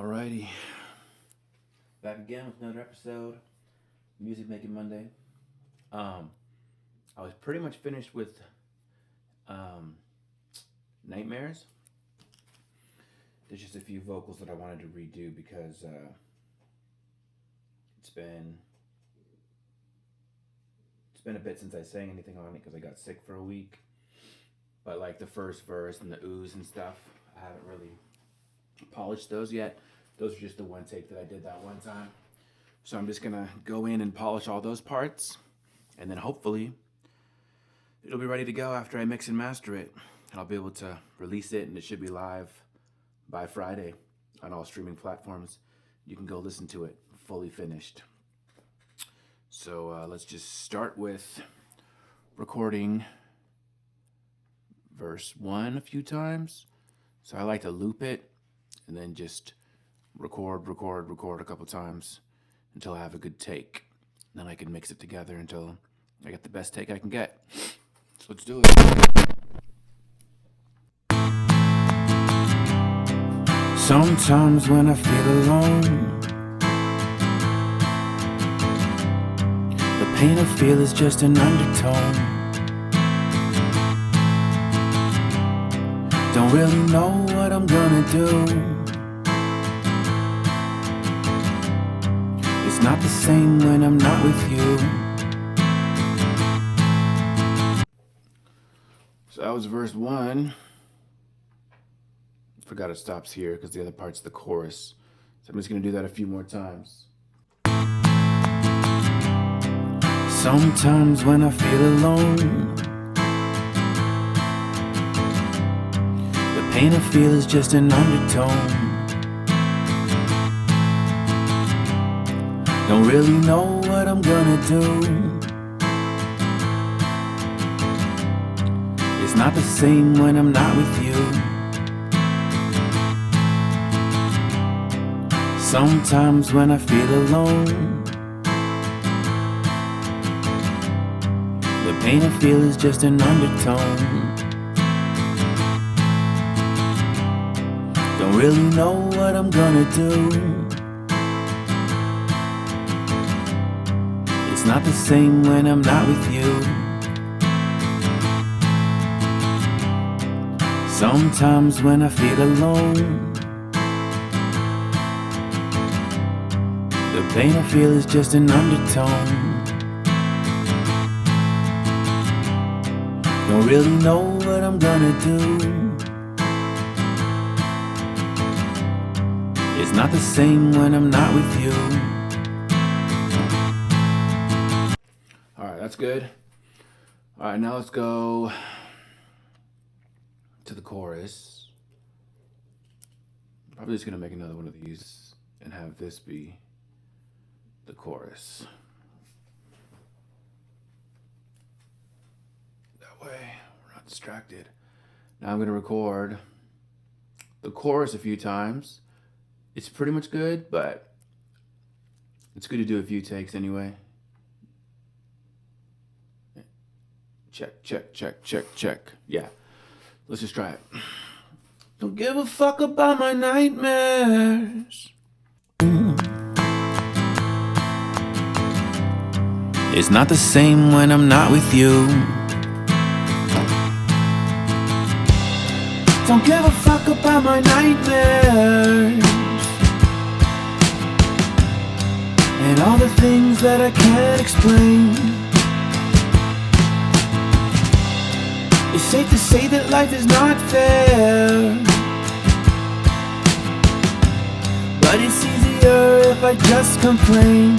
Alrighty, back again with another episode, Music Making Monday. I was pretty much finished with Nightmares. There's just a few vocals that I wanted to redo because it's been a bit since I sang anything on it because I got sick for a week. But like the first verse and the oohs and stuff, I haven't really polished those yet. Those are just the one take that I did that one time. So I'm just gonna go in and polish all those parts, and then hopefully it'll be ready to go after I mix and master it. And I'll be able to release it, and it should be live by Friday on all streaming platforms. You can go listen to it fully finished. So let's just start with recording verse 1 a few times. So I like to loop it and then just record a couple times until I have a good take. Then I can mix it together until I get the best take I can get. So let's do it. Sometimes when I feel alone, the pain I feel is just an undertone. Don't really know what I'm gonna do. It's not the same when I'm not with you. So that was verse 1. Forgot it stops here because the other part's the chorus. So I'm just gonna do that a few more times. Sometimes when I feel alone, the pain I feel is just an undertone. Don't really know what I'm gonna do. It's not the same when I'm not with you. Sometimes when I feel alone, the pain I feel is just an undertone. Don't really know what I'm gonna do. It's not the same when I'm not with you. Sometimes when I feel alone, the pain I feel is just an undertone. Don't really know what I'm gonna do. It's not the same when I'm not with you. Alright, that's good. Alright, now let's go to the chorus. I'm probably just gonna make another one of these and have this be the chorus. That way we're not distracted. Now I'm gonna record the chorus a few times. It's pretty much good, but it's good to do a few takes anyway. Check, check, check, check, check. Yeah, let's just try it. Don't give a fuck about my nightmares. It's not the same when I'm not with you. Don't give a fuck about my nightmares and all the things that I can't explain. It's safe to say that life is not fair, but it's easier if I just complain.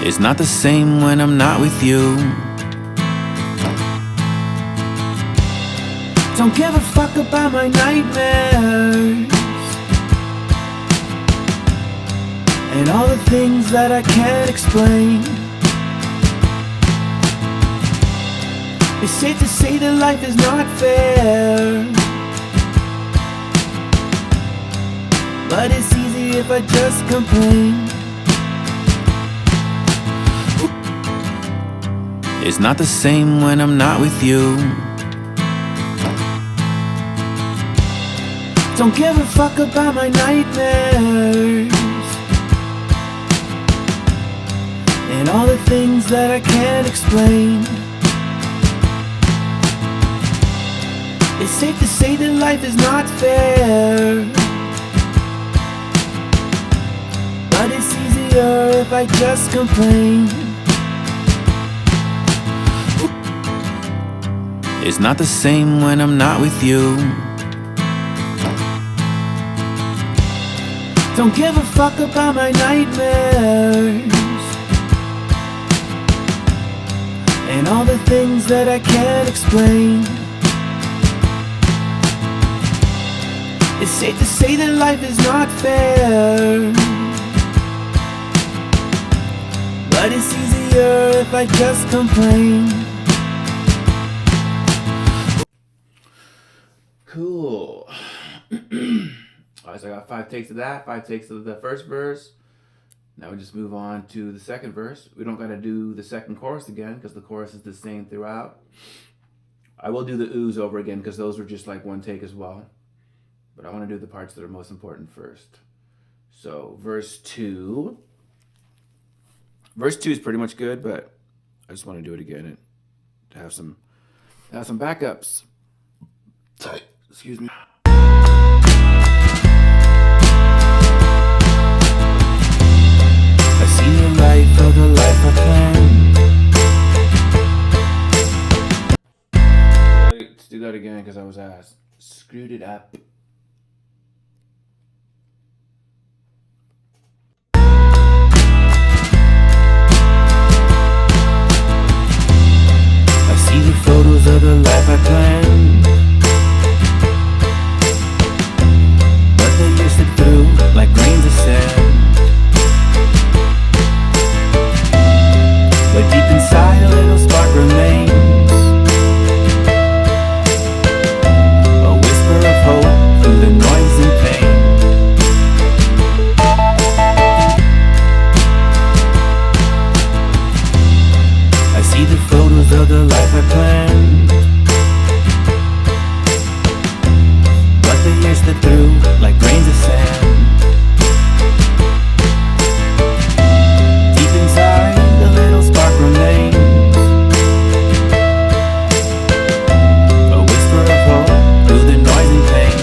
It's not the same when I'm not with you. Don't give a fuck about my nightmares and all the things that I can't explain. It's safe to say that life is not fair, but it's easy if I just complain. It's not the same when I'm not with you. Don't give a fuck about my nightmares and all the things that I can't explain. It's safe to say that life is not fair, but it's easier if I just complain. It's not the same when I'm not with you. Don't give a fuck about my nightmares and all the things that I can't explain. It's safe to say that life is not fair, but it's easier if I just complain. Cool. Alright, so I got 5 takes of that, 5 takes of the first verse. Now we just move on to the second verse. We don't gotta do the second chorus again because the chorus is the same throughout. I will do the oohs over again because those were just like one take as well. But I want to do the parts that are most important first. So verse 2. Verse 2 is pretty much good, but I just want to do it again and to have some backups. Excuse me. I see the life of the life I planned. Let's do that again because I was asked. Screwed it up. I see the photos of the life I planned, but the years slip through like grains of sand. But deep inside a little spark remains, a whisper of hope through the noise and pain. I see the photos of the life I planned, but the years slip through like grains of sand. Deep inside a little spark remains, a whisper of hope through the noise and pain.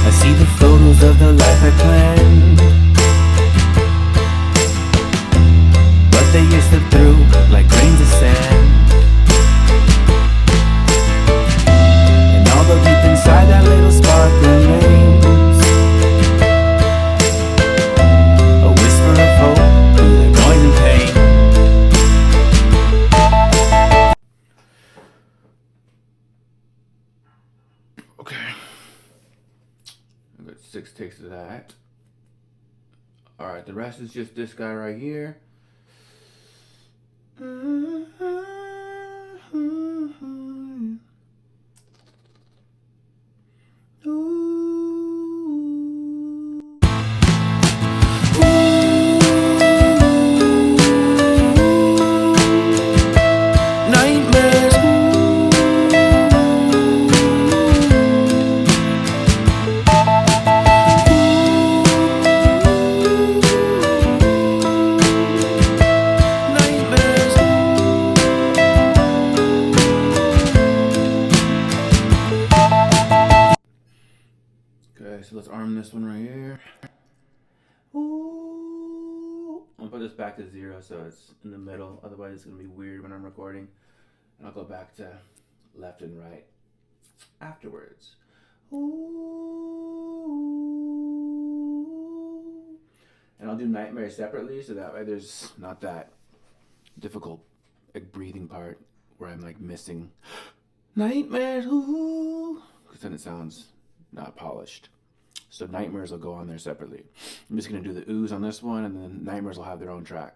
I see the photos of the life I planned, but the years slip through like grains of sand. And although deep inside that little spark remains, a whisper of hope through the noise and pain. Okay. I've got 6 takes of that. Alright, the rest is just this guy right here. Nightmares. Okay, so let's arm this one right here. Ooh. I'll put this back to 0 so it's in the middle. Otherwise it's going to be weird when I'm recording. And I'll go back to left and right afterwards. Ooh. And I'll do Nightmare separately so that way there's not that difficult like breathing part where I'm like missing Nightmares, ooh, because then it sounds not polished. So Nightmares will go on there separately. I'm just going to do the oohs on this one, and then Nightmares will have their own track.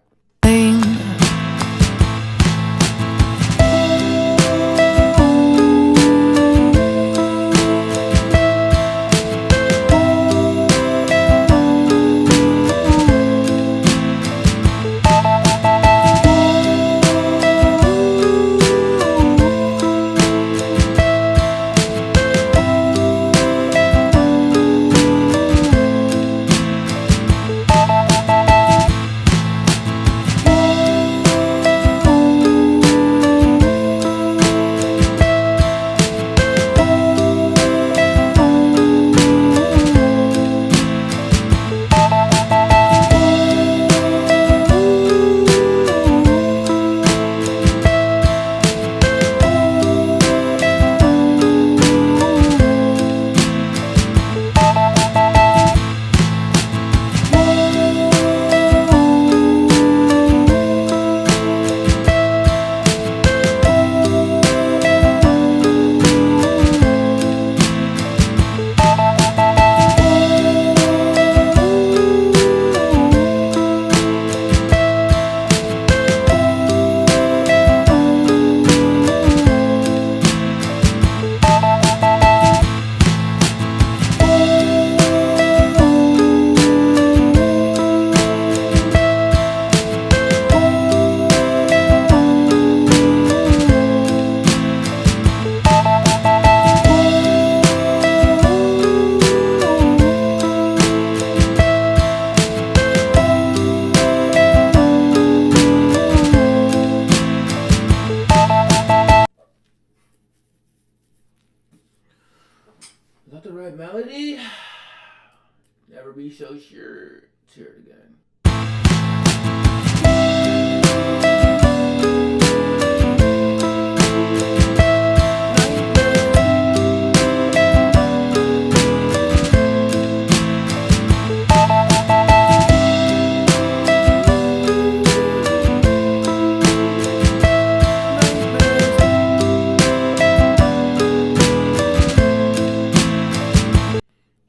never be so sure. Let's hear it again.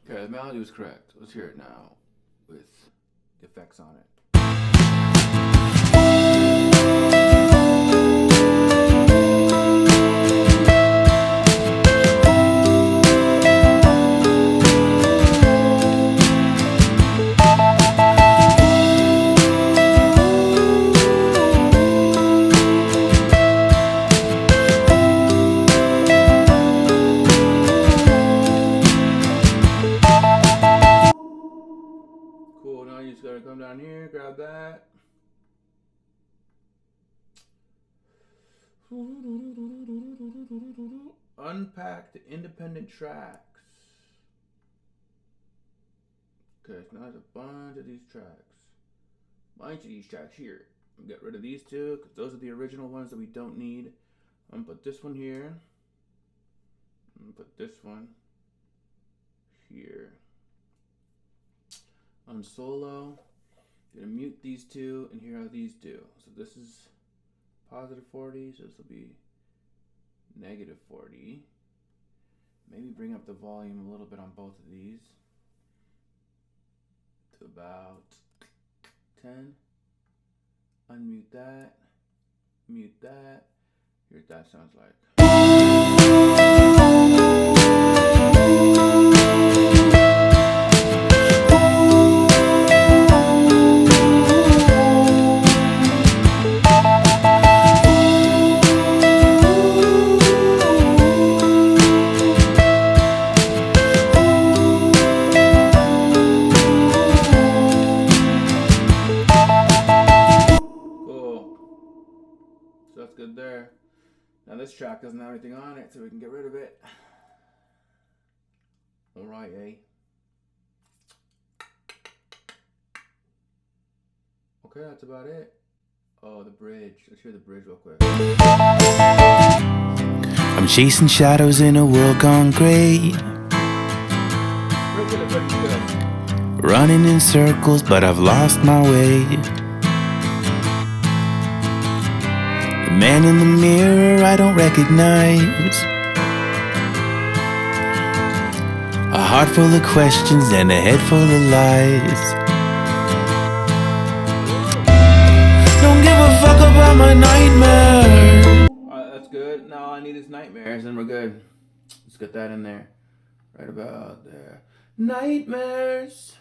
Okay, the melody was correct. Let's hear it now with effects on it. Cool, now you just gotta come down here, grab that. Unpacked independent tracks. Okay, so now there's a bunch of these tracks. Here. Get rid of these two, because those are the original ones that we don't need. I'm gonna put this one here. I'm gonna put this one here. On solo, I'm gonna mute these two and hear how these do. So this is positive 40, so this will be negative 40. Maybe bring up the volume a little bit on both of these to about 10. Unmute that, mute that. Here's what that sounds like. So that's good there. Now this track doesn't have anything on it, so we can get rid of it. Alright, eh? Okay, that's about it. Oh, the bridge. Let's hear the bridge real quick. I'm chasing shadows in a world gone grey, running in circles, but I've lost my way. The man in the mirror I don't recognize, a heart full of questions and a head full of lies. Don't give a fuck about my nightmare. Alright, that's good. Now all I need is nightmares and we're good. Let's get that in there. Right about there. Nightmares.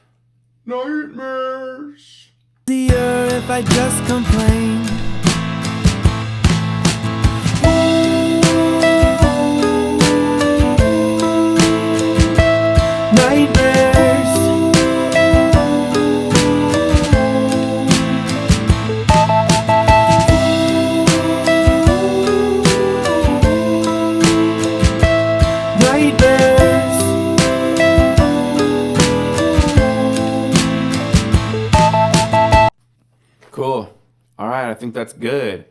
Nightmares. Easier if I just complain. Nightmares. Nightmares. Cool. Alright, I think that's good.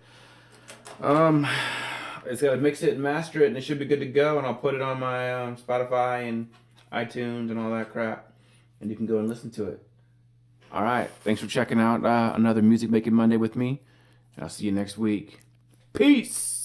It's gotta mix it and master it and it should be good to go, and I'll put it on my Spotify and iTunes and all that crap, and you can go and listen to it. Alright, thanks for checking out another Music Making Monday with me, and I'll see you next week. Peace!